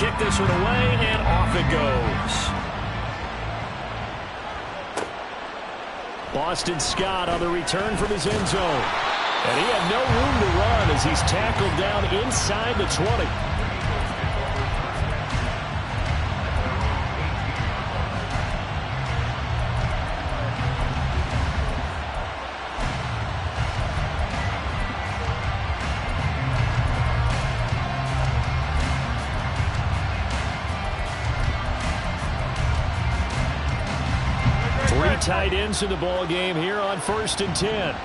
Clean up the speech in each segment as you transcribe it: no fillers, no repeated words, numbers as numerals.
kick this one away, and off it goes. Boston Scott on the return from his end zone. And he had no room to run as he's tackled down inside the 20. 3 tight ends in the ball game here on 1st and 10.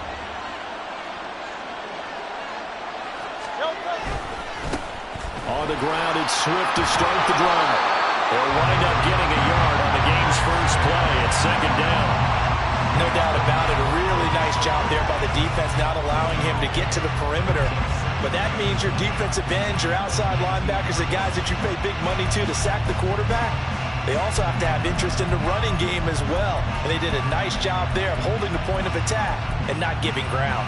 On the ground, it's Swift to start the drive. They'll wind up getting a yard on the game's first play. It's 2nd down. No doubt about it. A really nice job there by the defense, not allowing him to get to the perimeter. But that means your defensive ends, your outside linebackers, the guys that you pay big money to sack the quarterback, they also have to have interest in the running game as well. And they did a nice job there of holding the point of attack and not giving ground.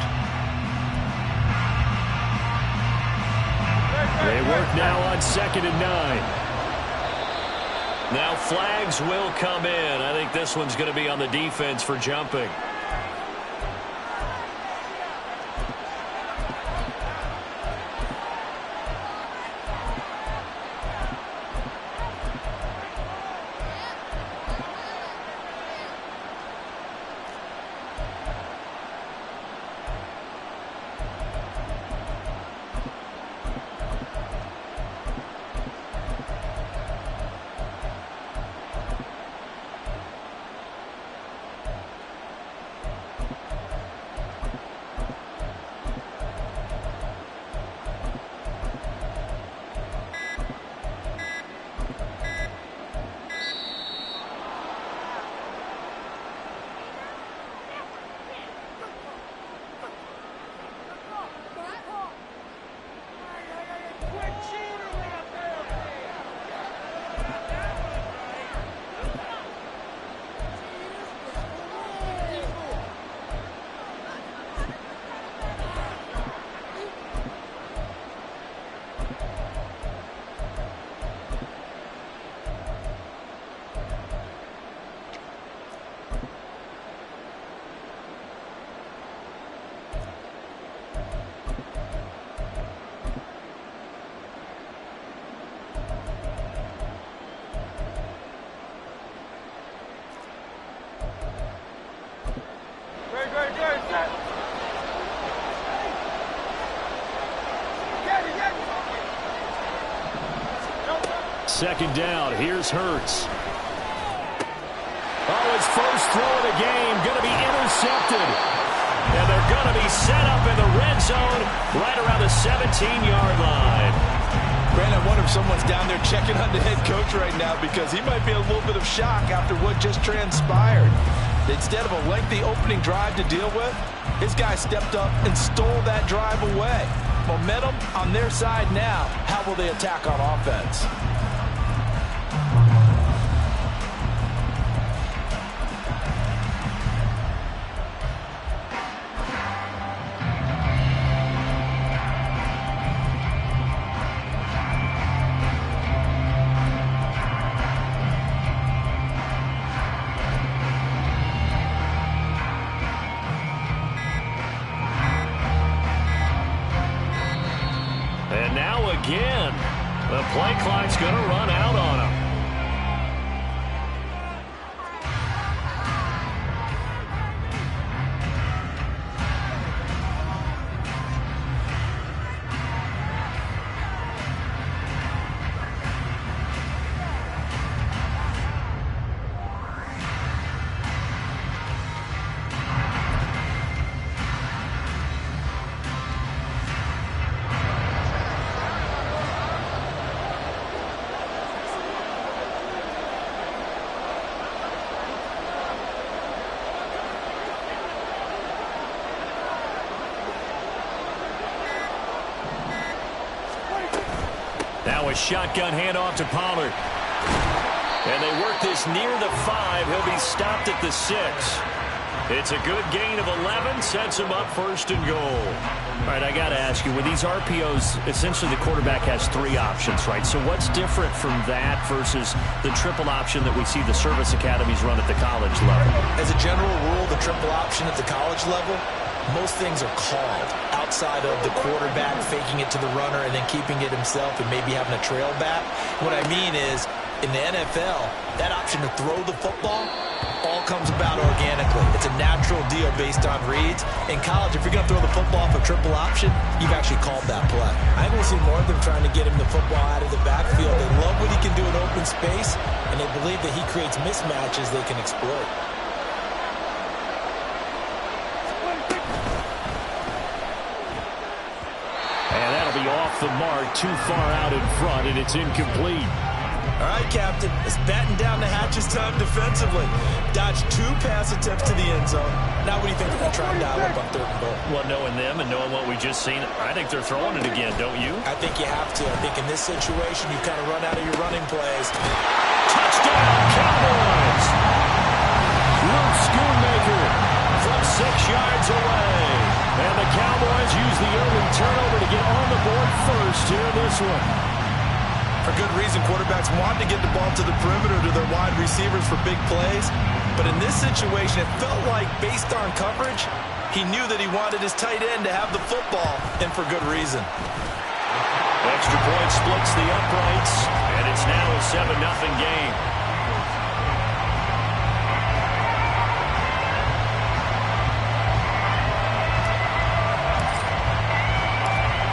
They work now on 2nd and 9. Now flags will come in. I think this one's going to be on the defense for jumping. Second down. Here's Hurts. Oh, his first throw of the game going to be intercepted. And they're going to be set up in the red zone right around the 17-yard line. Brandon, I wonder if someone's down there checking on the head coach right now because he might be a little bit of shock after what just transpired. Instead of a lengthy opening drive to deal with, his guy stepped up and stole that drive away. Momentum on their side now. How will they attack on offense? Again, the play clock's going to run out on him. Now a shotgun handoff to Pollard. And they work this near the 5. He'll be stopped at the 6. It's a good gain of 11. Sets him up 1st and goal. All right, I got to ask you, with these RPOs, essentially the quarterback has 3 options, right? So what's different from that versus the triple option that we see the service academies run at the college level? As a general rule, the triple option at the college level, most things are called outside of the quarterback faking it to the runner and then keeping it himself and maybe having a trail back. What I mean is, in the NFL, that option to throw the football all comes about organically. It's a natural deal based on reads. In college, if you're going to throw the football off a triple option, you've actually called that play. I think we'll see more of them trying to get him the football out of the backfield. They love what he can do in open space, and they believe that he creates mismatches they can exploit. And that'll be off the mark, too far out in front, and it's incomplete. All right, Captain, it's batten down the hatches time defensively. Dodged 2 pass attempts to the end zone. Now what do you think they're going to try and dial up on 3rd and goal? Well, knowing them and knowing what we just seen, I think they're throwing it again, don't you? I think you have to. I think in this situation, you kind of run out of your running plays. Touchdown, Cowboys! Luke Schoonmaker from 6 yards away. And the Cowboys use the early turnover to get on the board first here in this one. For good reason, quarterbacks want to get the ball to the perimeter to their wide receivers for big plays. But in this situation, it felt like, based on coverage, he knew that he wanted his tight end to have the football, and for good reason. Extra point splits the uprights, and it's now a 7-0 game.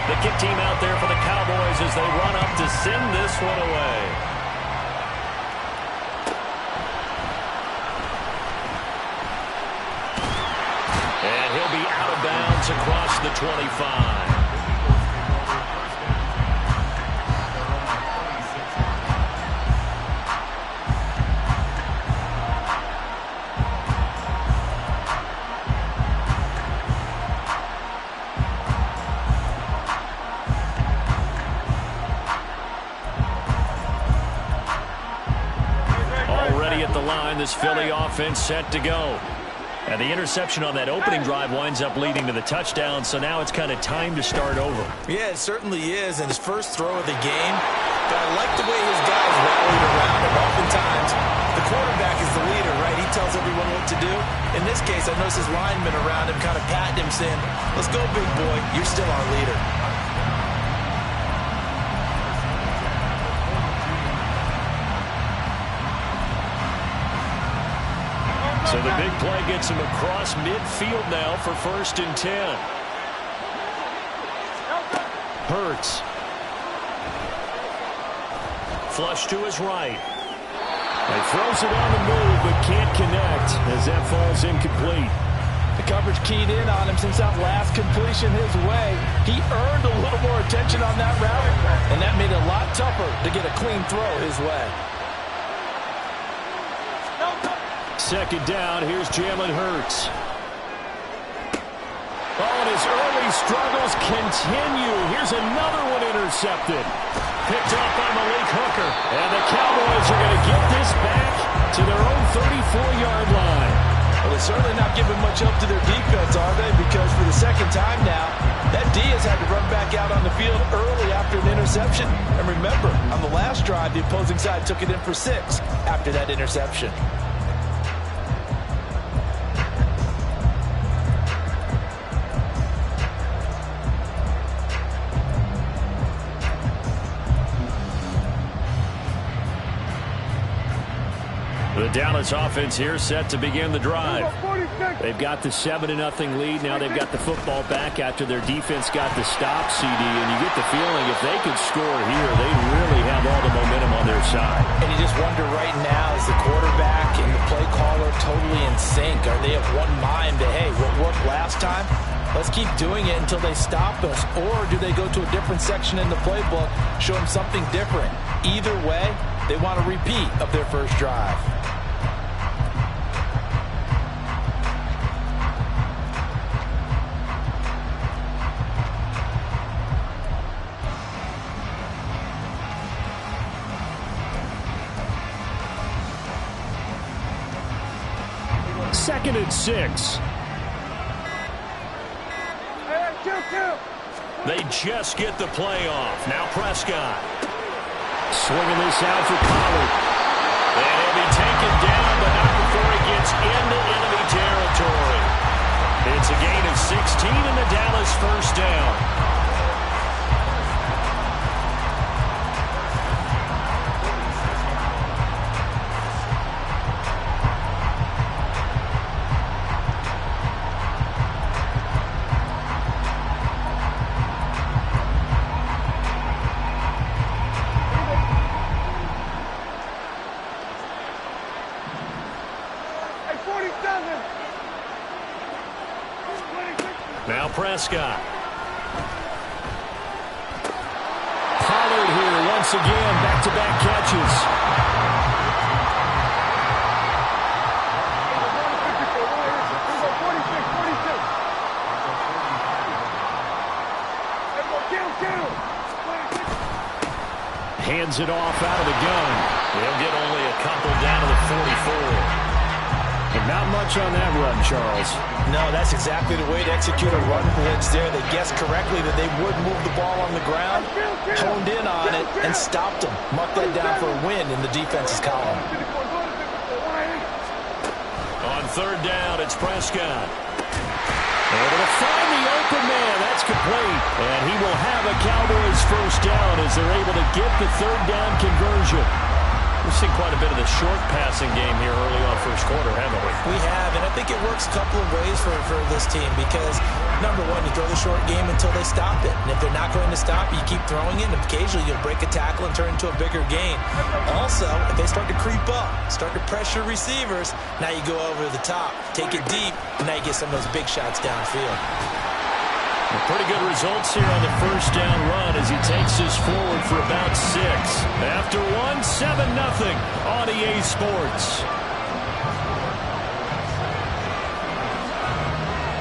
The kick team out there for the Cowboys as they run up to send this one away. And he'll be out of bounds across the 25. This Philly offense set to go. And the interception on that opening drive winds up leading to the touchdown, so now it's kind of time to start over. Yeah, it certainly is, and his first throw of the game. But I like the way his guys rallied around him. Oftentimes, the quarterback is the leader, right? He tells everyone what to do. In this case, I noticed his linemen around him kind of patting him, saying, "Let's go, big boy. You're still our leader." So the big play gets him across midfield now for 1st and 10. Hurts. Flush to his right. He throws it on the move but can't connect as that falls incomplete. The coverage keyed in on him since that last completion his way. He earned a little more attention on that route, and that made it a lot tougher to get a clean throw his way. 2nd down, here's Jalen Hurts. Oh, and his early struggles continue. Here's another one intercepted. Picked up by Malik Hooker. And the Cowboys are going to get this back to their own 34-yard line. Well, they're certainly not giving much up to their defense, are they? Because for the 2nd time now, that Diaz had to run back out on the field early after an interception. And remember, on the last drive, the opposing side took it in for 6 after that interception. The Dallas offense here set to begin the drive. They've got the 7-0 lead. Now they've got the football back after their defense got the stop, CD. And you get the feeling if they could score here, they really have all the momentum on their side. And you just wonder right now, is the quarterback and the play caller totally in sync? Are they of one mind that, hey, what worked last time? Let's keep doing it until they stop us. Or do they go to a different section in the playbook, show them something different? Either way, they want a repeat of their first drive. Second and 6. They just get the play off. Now Prescott. Swinging this out for Pollard. And he'll be taken down, but not before he gets into enemy territory. It's a gain of 16 and the Dallas first down. Now Prescott. Pollard here once again, back-to-back catches. Hands it off out of the gun. They'll get only a couple down to the 44. And not much on that run, Charles. No, that's exactly the way to execute a run blitz there. They guessed correctly that they would move the ball on the ground, honed in on it, and stopped them. Mark that down for a win in the defense's column. On third down, it's Prescott. Able to find the open man. That's complete. And he will have a Cowboys first down as they're able to get the third down conversion. We've seen quite a bit of the short passing game here early on first quarter, haven't we? We have, and I think it works a couple of ways for this team because, number one, you throw the short game until they stop it. And if they're not going to stop, you keep throwing it, and occasionally you'll break a tackle and turn into a bigger gain. Also, if they start to creep up, start to pressure receivers, now you go over the top, take it deep, and now you get some of those big shots downfield. Pretty good results here on the first down run as he takes us forward for about 6. After 1, 7-0 on EA Sports.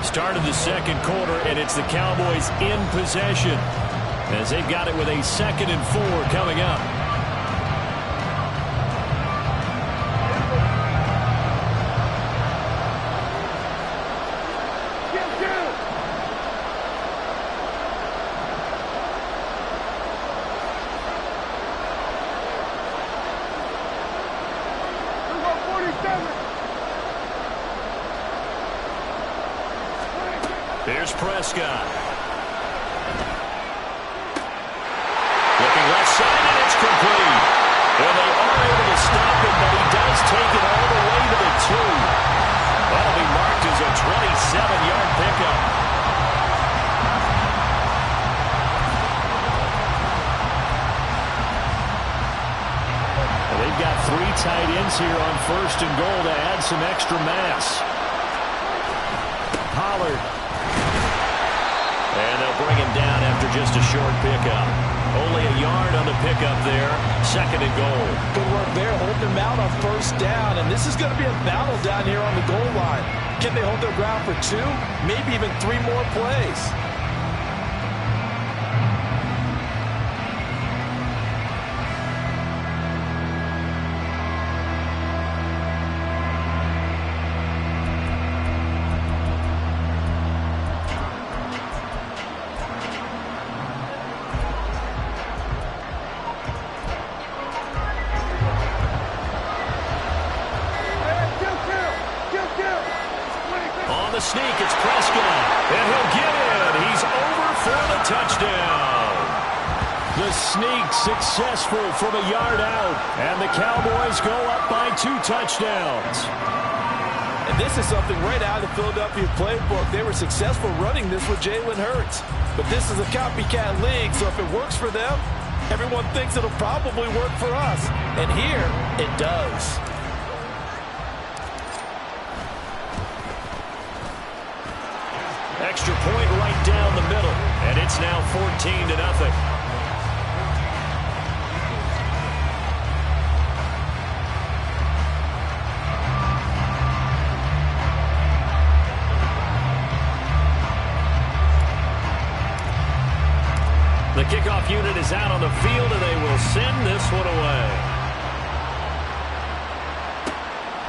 Start of the second quarter, and it's the Cowboys in possession as they've got it with a 2nd and 4 coming up. Here's Prescott. Looking left side, and it's complete. And they are able to stop it, but he does take it all the way to the 2. That'll be marked as a 27-yard pickup. And they've got 3 tight ends here on 1st and goal to add some extra mass. Pollard. And they'll bring him down after just a short pickup. Only a yard on the pickup there. 2nd and goal. Good work there, holding him out on first down. And this is going to be a battle down here on the goal line. Can they hold their ground for 2? Maybe even 3 more plays. The sneak, it's Prescott, and he'll get in. He's over for the touchdown. The sneak successful from a yard out, and the Cowboys go up by 2 touchdowns. And this is something right out of the Philadelphia playbook. They were successful running this with Jalen Hurts. But this is a copycat league, so if it works for them, everyone thinks it'll probably work for us. And here, it does. Extra point right down the middle, and it's now 14-0. The kickoff unit is out on the field, and they will send this one away.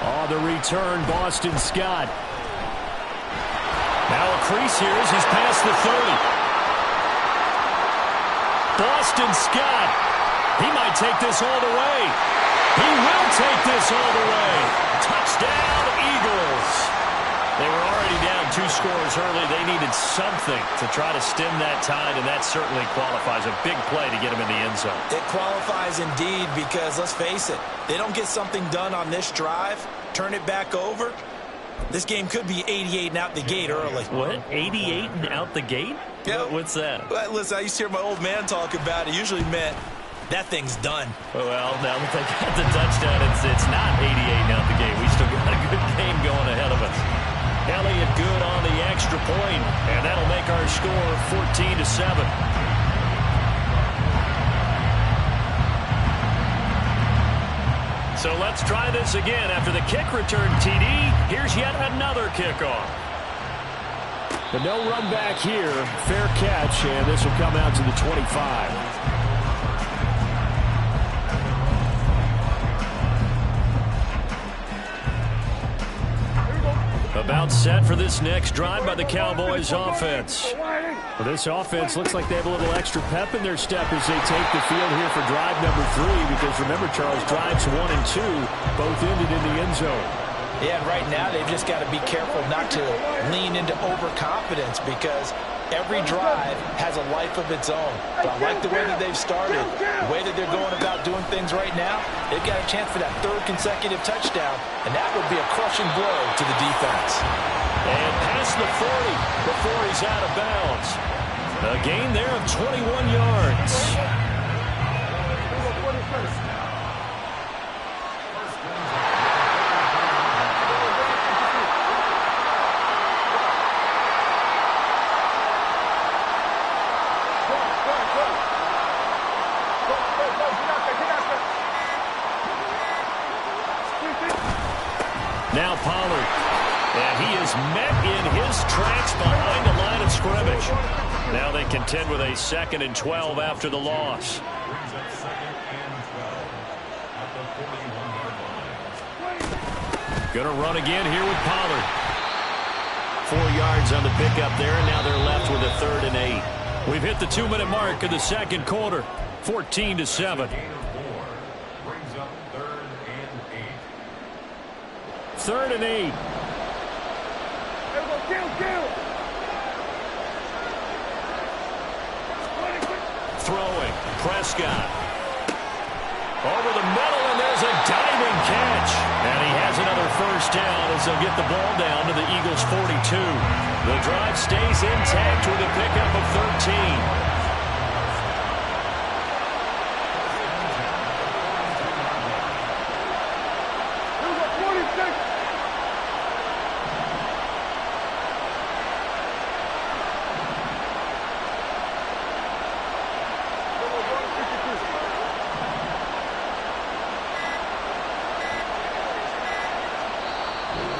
On the return, Boston Scott. Now a crease here as he's past the 30. Boston Scott. He might take this all the way. He will take this all the way. Touchdown, Eagles. They were already down 2 scores early. They needed something to try to stem that tide, and that certainly qualifies. A big play to get them in the end zone. It qualifies indeed because, let's face it, they don't get something done on this drive, turn it back over, this game could be 88 and out the gate early. What? 88 and out the gate? Yeah. What's that? Well, listen, I used to hear my old man talk about it. It usually meant that thing's done. Well, now that they got the touchdown, it's not 88 and out the gate. We still got a good game going ahead of us. Elliott good on the extra point, and that'll make our score 14-7. So let's try this again. After the kick return TD, here's yet another kickoff. The no run back here, fair catch, and this will come out to the 25. About set for this next drive by the Cowboys offense. Well, this offense looks like they have a little extra pep in their step as they take the field here for drive number 3, because remember, Charles, drives 1 and 2 both ended in the end zone. Yeah, and right now they've just got to be careful not to lean into overconfidence, because every drive has a life of its own. But I like the way that they've started, the way that they're going about doing things right now. They've got a chance for that 3rd consecutive touchdown, and that would be a crushing blow to the defense. And past the 40 before he's out of bounds. A gain there of 21 yards. Now Pollard, and he is met in his tracks behind the line of scrimmage. Now they contend with a 2nd and 12 after the loss. Gonna run again here with Pollard. 4 yards on the pickup there, and now they're left with a 3rd and 8. We've hit the 2-minute mark of the 2nd quarter, 14-7. 3rd and 8. Throwing. Prescott. Over the middle, and there's a diving catch. And he has another 1st down as they'll get the ball down to the Eagles' 42. The drive stays intact with a pickup of 13.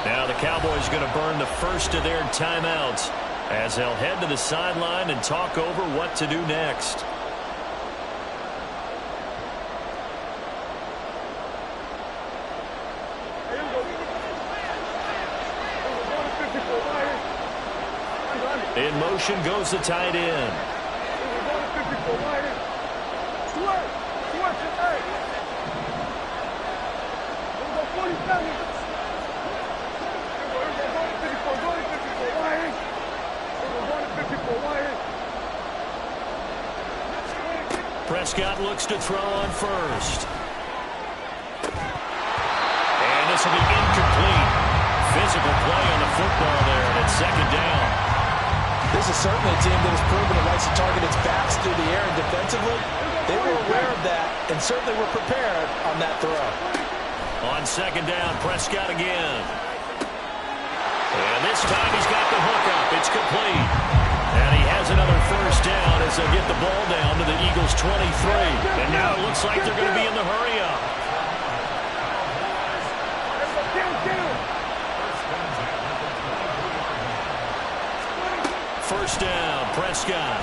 Now the Cowboys going to burn the first of their timeouts as they'll head to the sideline and talk over what to do next. In motion goes the tight end. Prescott looks to throw on first. And this will be incomplete. Physical play on the football there, and it's 2nd down. This is certainly a team that has proven it likes to target its backs through the air, and defensively, they were aware of that and certainly were prepared on that throw. On 2nd down, Prescott again. And this time he's got the hook up. It's complete. And he has another 1st down as they'll get the ball down to the Eagles' 23. And now it looks like they're going to be in the hurry-up. First down, Prescott.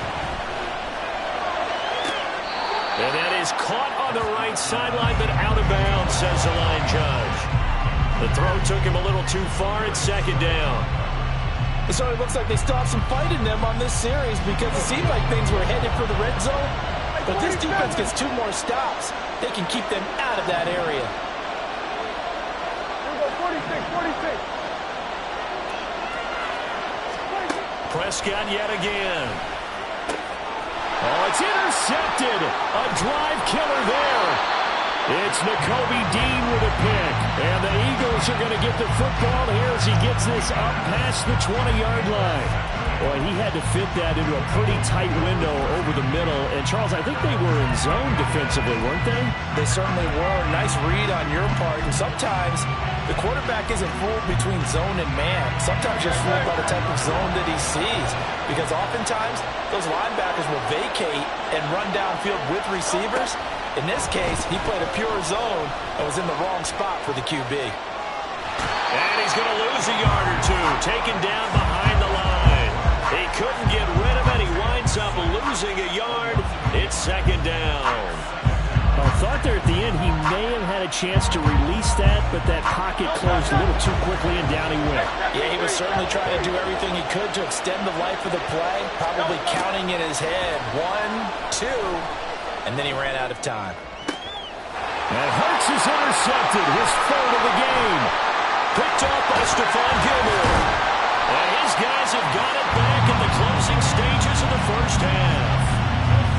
And that is caught on the right sideline, but out of bounds, says the line judge. The throw took him a little too far. It's 2nd down. It certainly looks like they still have some fight in them on this series, because it seemed like things were headed for the red zone. But this defense gets 2 more stops. They can keep them out of that area. 46. Prescott yet again. Oh, it's intercepted. A drive killer there. It's Nakobe Dean with a pick. And the Eagles are going to get the football here as he gets this up past the 20-yard line. Boy, he had to fit that into a pretty tight window over the middle. And, Charles, I think they were in zone defensively, weren't they? They certainly were. Nice read on your part. And sometimes the quarterback isn't fooled between zone and man. Sometimes you're fooled by the type of zone that he sees. Because oftentimes, those linebackers will vacate and run downfield with receivers. In this case, he played a pure zone and was in the wrong spot for the QB. And he's going to lose a yard or two. Taken down behind the line. He couldn't get rid of it. He winds up losing a yard. It's second down. I thought there at the end he may have had a chance to release that, but that pocket closed a little too quickly and down he went. Yeah, he was certainly trying to do everything he could to extend the life of the play, probably counting in his head 1, 2, and then he ran out of time. And Hurts is intercepted, his third of the game. Picked off by Stephon Gilmore. And his guys have got it back in the closing stages of the first half.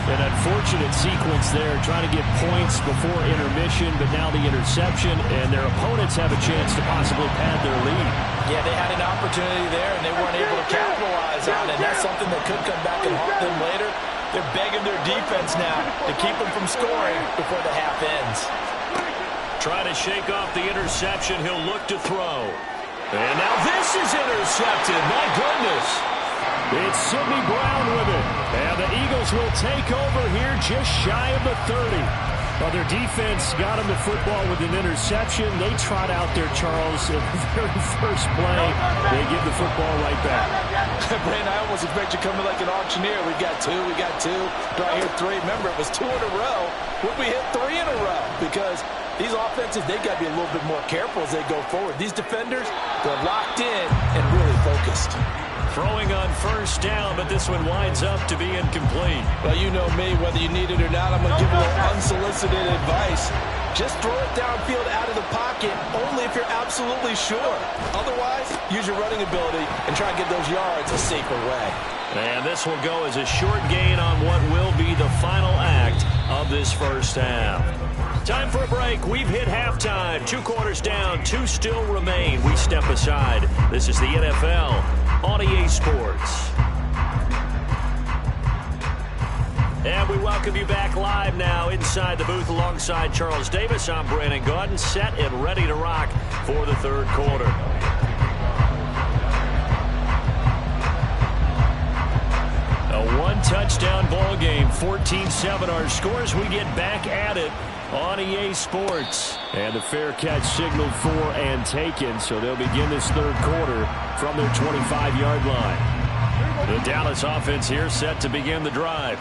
An unfortunate sequence there, trying to get points before intermission, but now the interception, and their opponents have a chance to possibly pad their lead. Yeah, they had an opportunity there, and they weren't able to capitalize on it. That's something that could come back and haunt them later. They're begging their defense now to keep them from scoring before the half ends. Trying to shake off the interception, he'll look to throw. And now this is intercepted. My goodness. It's Sidney Brown with it. And the Eagles will take over here just shy of the 30. Well, their defense got them the football with an interception. They trot out there, Charles, at the very first play. They give the football right back. Brandon, I almost expect you coming like an auctioneer. We got 2. Do I hear 3? Remember, it was 2 in a row. Would we hit 3 in a row? Because these offenses, they got to be a little bit more careful as they go forward. These defenders, they're locked in and really focused. Throwing on first down, but this one winds up to be incomplete. Well, you know me, whether you need it or not, I'm going to give a little unsolicited advice. Just throw it downfield out of the pocket, only if you're absolutely sure. Otherwise, use your running ability and try and get those yards a safer way. And this will go as a short gain on what will be the final act of this first half. Time for a break. We've hit halftime. 2 quarters down, 2 still remain. We step aside. This is the NFL on EA Sports. And we welcome you back live now inside the booth alongside Charles Davis. I'm Brandon Gaudin, set and ready to rock for the third quarter. A 1-touchdown ball game, 14-7 our scores. We get back at it on EA Sports. And the fair catch signaled for and taken, so they'll begin this third quarter from their 25-yard line. The Dallas offense here set to begin the drive.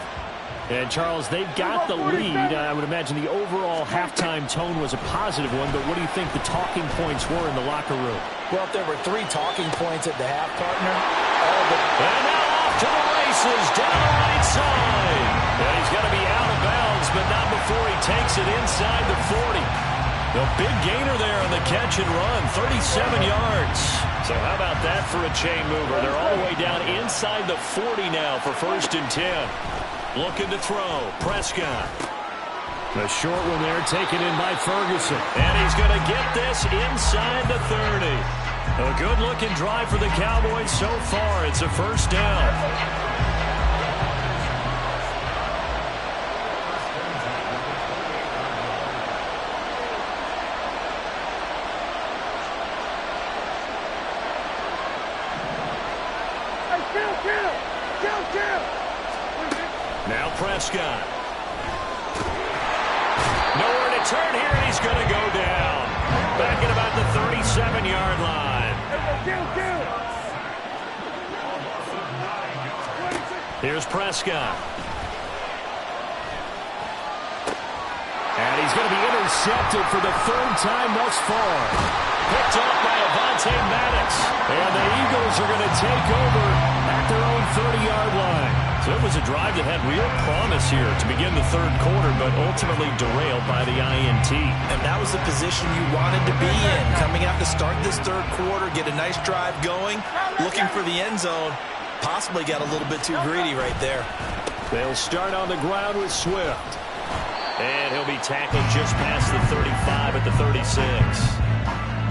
And, Charles, they've got the lead. I would imagine the overall halftime tone was a positive one, but what do you think the talking points were in the locker room? Well, if there were 3 talking points at the half, partner, all of it. And now off to the races, down the right side. And he's going to be out of bounds, but not before he takes it inside the 40. The big gainer there on the catch and run, 37 yards. So how about that for a chain mover? They're all the way down inside the 40 now for 1st and 10. Looking to throw. Prescott. The short one there taken in by Ferguson. And he's going to get this inside the 30. A good-looking drive for the Cowboys so far. It's a first down. Now Prescott. Nowhere to turn here, and he's going to go down. Back at about the 37-yard line. Here's Prescott. And he's going to be intercepted for the 3rd time thus far. Picked off by Avonte Maddox. And the Eagles are going to take over at their own 30-yard line. So it was a drive that had real promise here to begin the third quarter, but ultimately derailed by the INT. And that was the position you wanted to be in. Coming out to start this third quarter, get a nice drive going, looking for the end zone. Possibly got a little bit too greedy right there. They'll start on the ground with Swift. And he'll be tackled just past the 35 at the 36.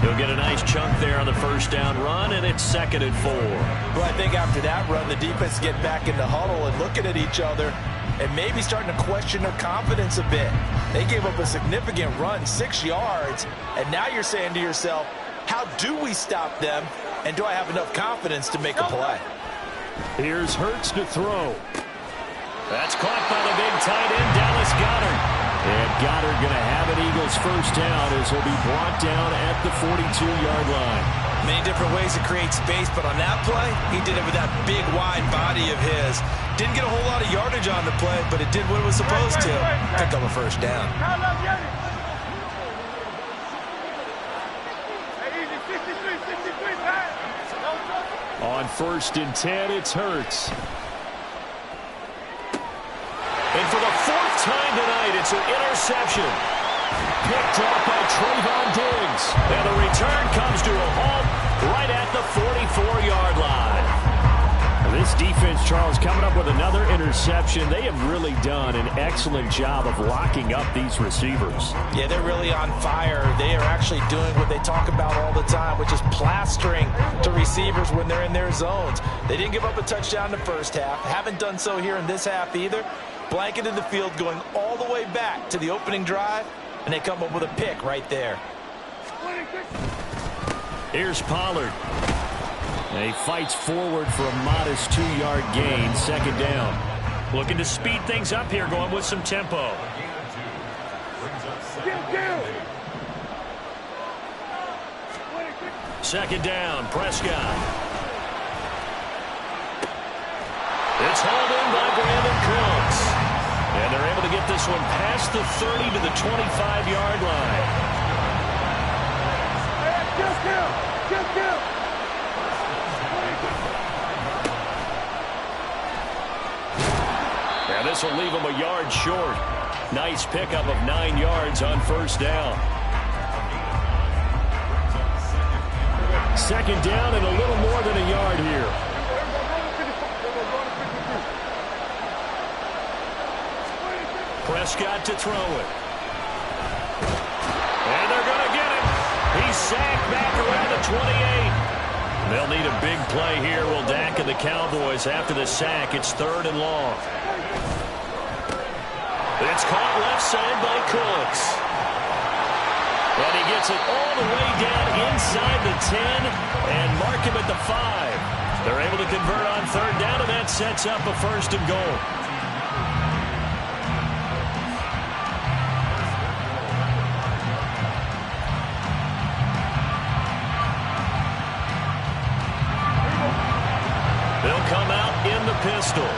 He'll get a nice chunk there on the first down run, and it's 2nd and 4. Well, I think after that run, the defense get back in the huddle and looking at each other and maybe starting to question their confidence a bit. They gave up a significant run, 6 yards, and now you're saying to yourself, how do we stop them, and do I have enough confidence to make a play? Here's Hurts to throw. That's caught by the big tight end, Dallas Goedert. And Goddard going to have an Eagles first down as he'll be brought down at the 42-yard line. Many different ways to create space, but on that play, he did it with that big, wide body of his. Didn't get a whole lot of yardage on the play, but it did what it was supposed to. Pick up a first down. On 1st and 10, it's Hurts. And for the 4th time tonight, it's an interception. Picked off by Trayvon Diggs. And the return comes to a halt right at the 44-yard line. This defense, Charles, coming up with another interception. They have really done an excellent job of locking up these receivers. Yeah, they're really on fire. They are actually doing what they talk about all the time, which is plastering to receivers when they're in their zones. They didn't give up a touchdown in the first half. Haven't done so here in this half either. Blanketed the field going all the way back to the opening drive, and they come up with a pick right there. Here's Pollard. And he fights forward for a modest 2-yard gain, 2nd down. Looking to speed things up here, going with some tempo. Second down, Prescott. It's hauled in by Brandon Cooks. And they're able to get this one past the 30 to the 25-yard line. Now this will leave him a yard short. Nice pickup of 9 yards on first down. Second down and a little more than a yard here. Prescott to throw it. And they're going to get him. He's sacked back around the 28. They'll need a big play here, will Dak and the Cowboys after the sack. It's 3rd and long. It's caught left side by Cooks. And he gets it all the way down inside the 10 and mark him at the 5. They're able to convert on 3rd down, and that sets up a 1st and goal. They'll come out in the pistol.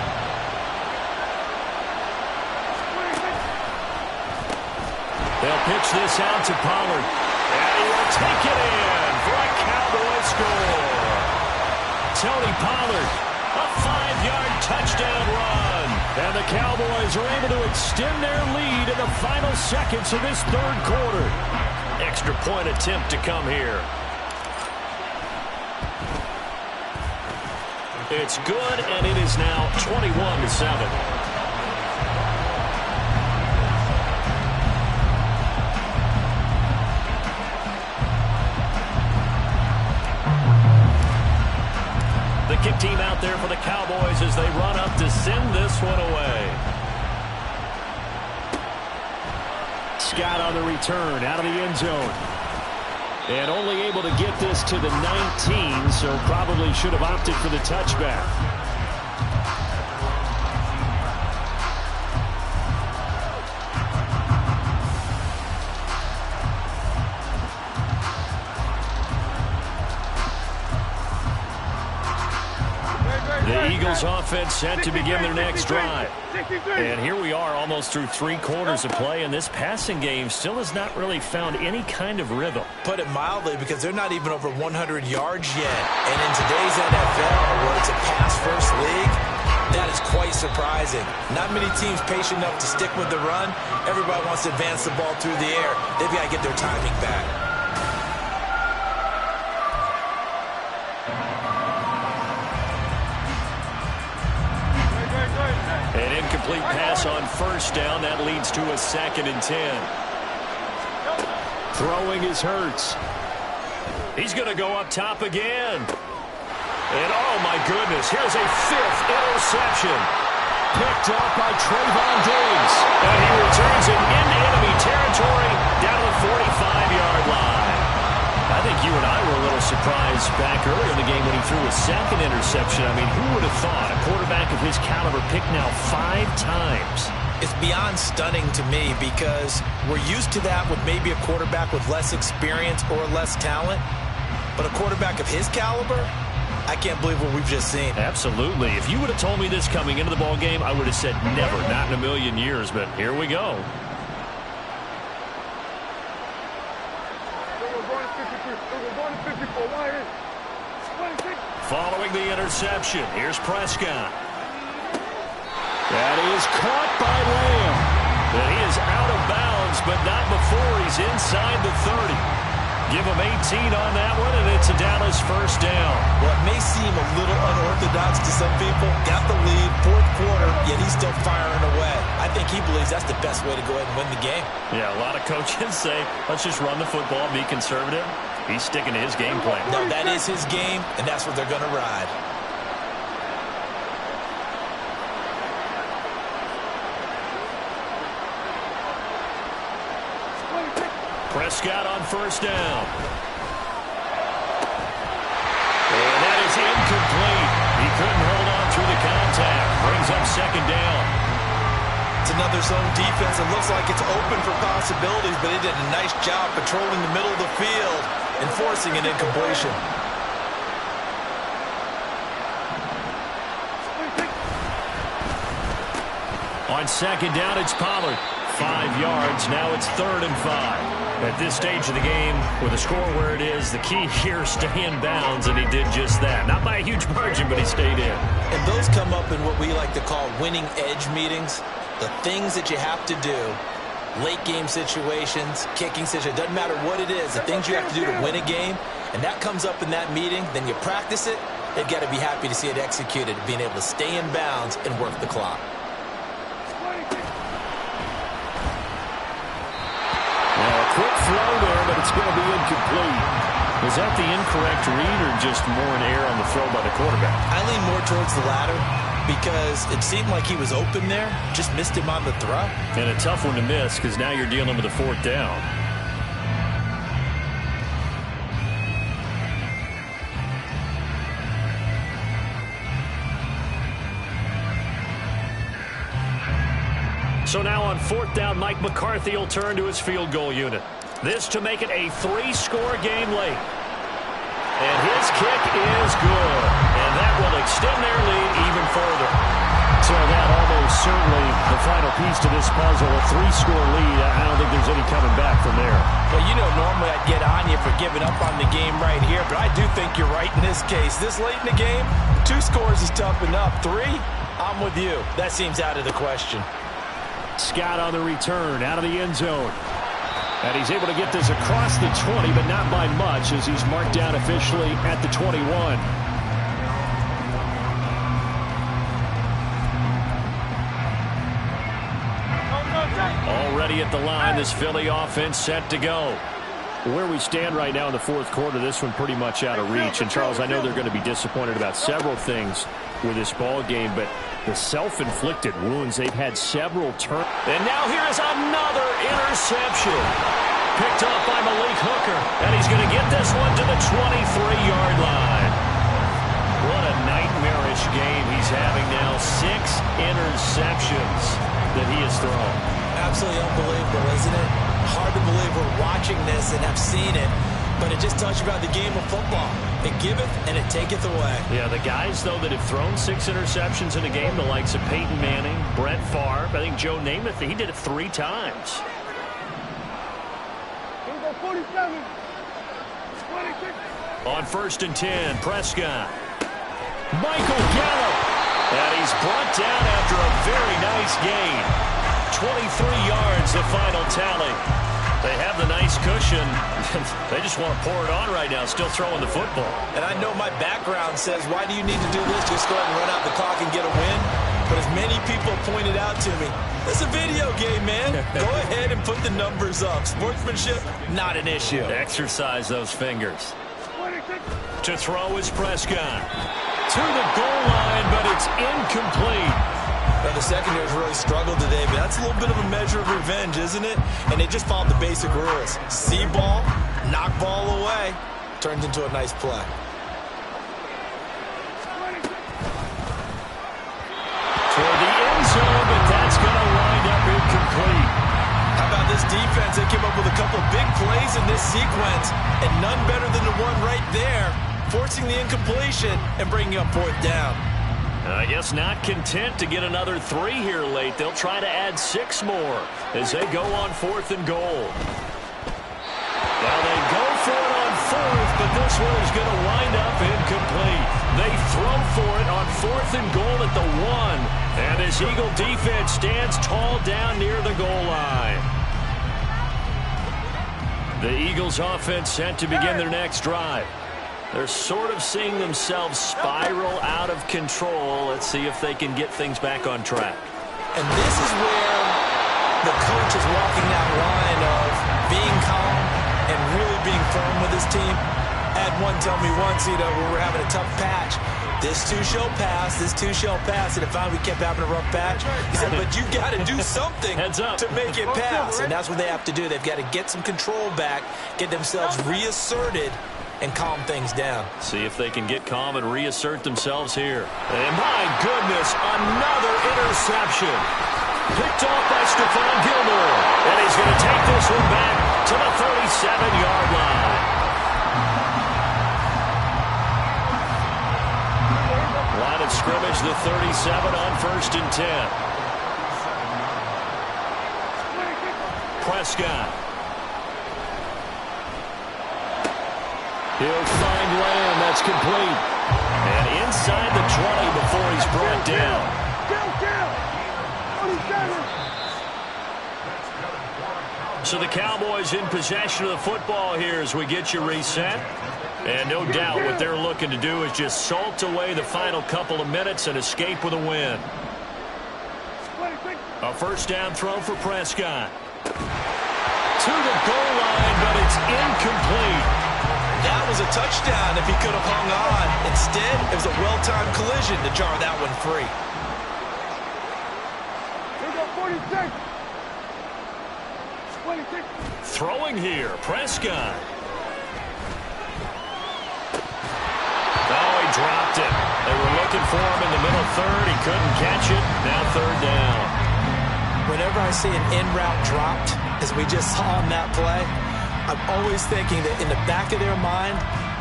They'll pitch this out to Pollard. And he will take it in for a Cowboy score. Tony Pollard, a 5-yard touchdown run. And the Cowboys are able to extend their lead in the final seconds of this third quarter. Extra point attempt to come here. It's good, and it is now 21-7. The kick team out there for the Cowboys as they run up to send this one away. Scott on the return out of the end zone. And only able to get this to the 19, so probably should have opted for the touchback. The Eagles offense set to begin their next drive. And here we are almost through 3 quarters of play, and this passing game still has not really found any kind of rhythm. Put it mildly, because they're not even over 100 yards yet. And in today's NFL, where it's a pass-first league, That is quite surprising. Not many teams patient enough to stick with the run. Everybody wants to advance the ball through the air. They've got to get their timing back. An incomplete pass on first down. That leads to a 2nd and 10. Throwing is Hurts. He's going to go up top again. And, oh, my goodness, here's a 5th interception. Picked up by Trayvon Diggs. And he returns it into enemy territory down to the 45-yard line. I think you and I were a little surprised back earlier in the game when he threw a 2nd interception. I mean, who would have thought a quarterback of his caliber picked now 5 times? It's beyond stunning to me because we're used to that with maybe a quarterback with less experience or less talent. But a quarterback of his caliber, I can't believe what we've just seen. Absolutely. If you would have told me this coming into the ball game, I would have said never, not in a million years. But here we go. Following the interception, here's Prescott. That is caught by Lamb. And he is out of bounds, but not before he's inside the 30. Give him 18 on that one, and it's a Dallas first down. Well, it may seem a little unorthodox to some people. Got the lead, 4th quarter, yet he's still firing away. I think he believes that's the best way to go ahead and win the game. Yeah, a lot of coaches say, let's just run the football, be conservative. He's sticking to his game plan. No, that is his game, and that's what they're going to ride. Prescott on first down. And that is incomplete. He couldn't hold on through the contact. Brings up 2nd down. It's another zone defense. It looks like it's open for possibilities, but he did a nice job patrolling the middle of the field and forcing an incompletion. On 2nd down, it's Pollard. 5 yards. Now it's 3rd and 5. At this stage of the game, with the score where it is, the key here is stay in bounds, and he did just that. Not by a huge margin, but he stayed in. And those come up in what we like to call winning edge meetings. The things that you have to do, late game situations, kicking situations, doesn't matter what it is, the things you have to do to win a game, and that comes up in that meeting, then you practice it, they've got to be happy to see it executed, being able to stay in bounds and work the clock. Quick throw there, but it's going to be incomplete. Was that the incorrect read or just more an error on the throw by the quarterback? I lean more towards the latter because it seemed like he was open there, just missed him on the throw. And a tough one to miss because now you're dealing with a 4th down. So now on 4th down, Mike McCarthy will turn to his field goal unit. This to make it a 3-score game late. And his kick is good. And that will extend their lead even further. So that almost certainly the final piece to this puzzle, a 3-score lead. I don't think there's any coming back from there. Well, you know, normally I'd get on you for giving up on the game right here, but I do think you're right in this case. This late in the game, 2 scores is tough enough. 3, I'm with you. That seems out of the question. Scott on the return, out of the end zone. And he's able to get this across the 20, but not by much as he's marked down officially at the 21. Already at the line, this Philly offense set to go. Where we stand right now in the 4th quarter, this one pretty much out of reach. And, Charles, I know they're going to be disappointed about several things with this ball game, but the self-inflicted wounds, they've had several turns. And now here is another interception. Picked up by Malik Hooker, and he's going to get this one to the 23-yard line. What a nightmarish game he's having now. 6 interceptions that he has thrown. Absolutely unbelievable, isn't it? Hard to believe we're watching this and have seen it, but it just tells you about the game of football. It giveth and it taketh away. Yeah, the guys, though, that have thrown 6 interceptions in a game, the likes of Peyton Manning, Brett Favre, I think Joe Namath, he did it 3 times. 47. On 1st and 10, Prescott. Michael Gallup. And he's brought down after a very nice gain. 23 yards, the final tally. They have the nice cushion. They just want to pour it on right now, still throwing the football. And I know my background says, why do you need to do this? Just go ahead and run out the clock and get a win. But as many people pointed out to me, it's a video game, man. Go ahead and put the numbers up. Sportsmanship, not an issue. Exercise those fingers. To throw is Prescott. To the goal line, but it's incomplete. Now, the secondary's really struggled today, but that's a little bit of a measure of revenge, isn't it? And they just followed the basic rules. See ball, knock ball away. Turns into a nice play. Toward the end zone, but that's going to wind up incomplete. How about this defense? They came up with a couple of big plays in this sequence, and none better than the one right there, forcing the incompletion and bringing up fourth down. I guess not content to get another 3 here late. They'll try to add 6 more as they go on 4th and goal. Now they go for it on 4th, but this one is going to wind up incomplete. They throw for it on 4th and goal at the 1. And this Eagle defense stands tall down near the goal line. The Eagles offense set to begin their next drive. They're sort of seeing themselves spiral out of control. Let's see if they can get things back on track. And this is where the coach is walking that line of being calm and really being firm with his team. I had one tell me once, when we're having a tough patch, this too shall pass, this too shall pass. And if we kept having a rough patch, he said, but you got to do something to make it pass. And that's what they have to do. They've got to get some control back, get themselves reasserted, and calm things down. See if they can get calm and reassert themselves here. And my goodness, another interception. Picked off by Stephon Gilmore. And he's going to take this one back to the 37-yard line. Line of scrimmage, the 37 on 1st and 10. Prescott. He'll find Lamb. That's complete. And inside the 20 before he's brought down. So the Cowboys in possession of the football here as we get you reset. And no doubt what they're looking to do is just salt away the final couple of minutes and escape with a win. A first down throw for Prescott. To the goal line, but it's incomplete. That was a touchdown if he could have hung on. Instead, it was a well-timed collision to jar that one free. Throwing here, Prescott. Oh, he dropped it. They were looking for him in the middle third. He couldn't catch it. Now 3rd down. Whenever I see an in-route dropped, as we just saw on that play, I'm always thinking that in the back of their mind,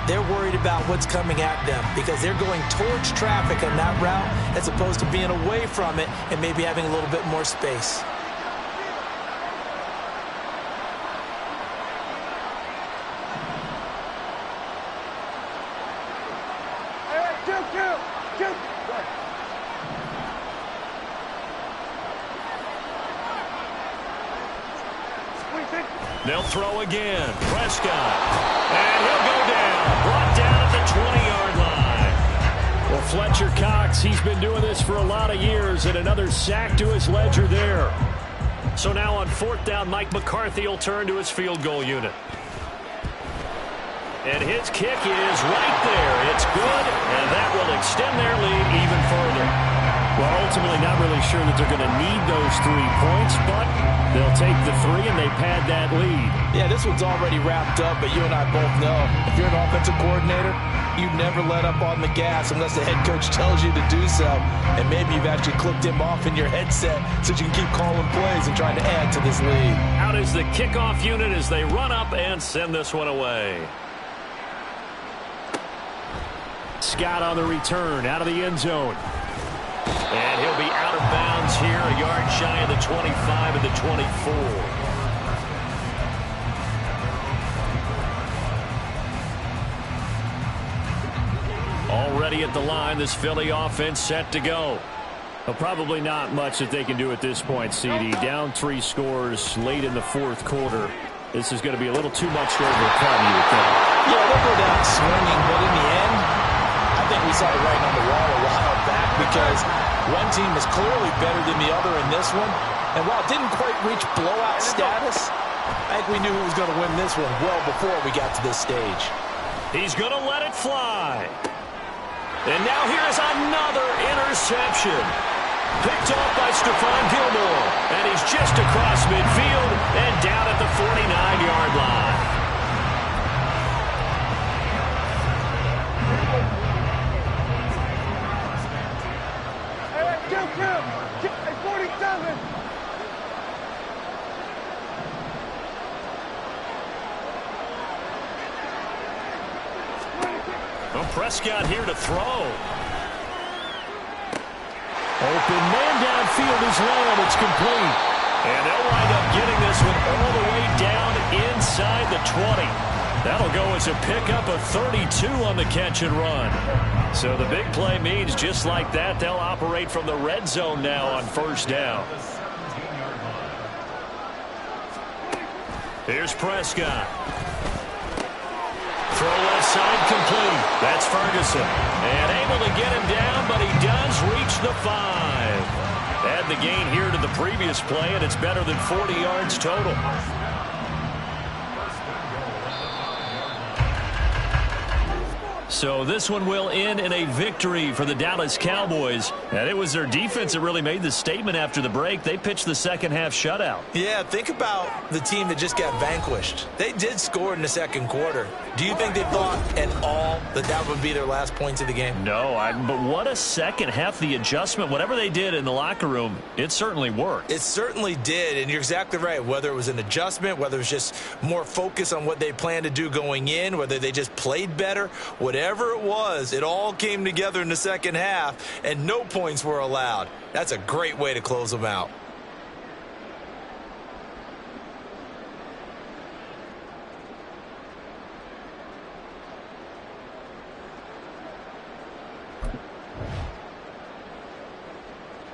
they're worried about what's coming at them because they're going towards traffic on that route as opposed to being away from it and maybe having a little bit more space. They'll throw again. Prescott. And he'll go down. Brought down at the 20-yard line. Well, Fletcher Cox, he's been doing this for a lot of years, and another sack to his ledger there. So now on 4th down, Mike McCarthy will turn to his field goal unit. And his kick is right there. It's good, and that will extend their lead even further. Well, ultimately not really sure that they're going to need those 3 points, but they'll take the 3 and they pad that lead. Yeah, this one's already wrapped up, but you and I both know if you're an offensive coordinator, you never let up on the gas unless the head coach tells you to do so. And maybe you've actually clicked him off in your headset so you can keep calling plays and trying to add to this lead. Out is the kickoff unit as they run up and send this one away. Scott on the return, out of the end zone. And he'll be out of bounds here, a yard shy of the 25 and the 24. Already ready at the line. This Philly offense set to go. Well, probably not much that they can do at this point, CD. Down 3 scores late in the fourth quarter. This is going to be a little too much to overcome, you would think. Yeah, they'll go down swinging, but in the end, I think we saw the writing on the wall a while back because one team is clearly better than the other in this one. And while it didn't quite reach blowout status, I think we knew who was going to win this one well before we got to this stage. He's going to let it fly. And now here's another interception. Picked off by Stephon Gilmore. And he's just across midfield and down at the 49-yard line. Hey, 47. Well, Prescott here to throw. Open man downfield is low, and it's complete. And they'll wind up getting this one all the way down inside the 20. That'll go as a pickup of 32 on the catch and run. So the big play means just like that, they'll operate from the red zone now on first down. Here's Prescott. Throw left side complete. That's Ferguson. And able to get him down, but he does reach the 5. Add the gain here to the previous play, and it's better than 40 yards total. So this one will end in a victory for the Dallas Cowboys. And it was their defense that really made the statement after the break. They pitched the second half shutout. Yeah, think about the team that just got vanquished. They did score in the second quarter. Do you think they thought at all that that would be their last points of the game? No, but what a second half. The adjustment, whatever they did in the locker room, it certainly worked. It certainly did, and you're exactly right. Whether it was an adjustment, whether it was just more focus on what they planned to do going in, whether they just played better, whatever it was, it all came together in the second half, and no points were allowed. That's a great way to close them out.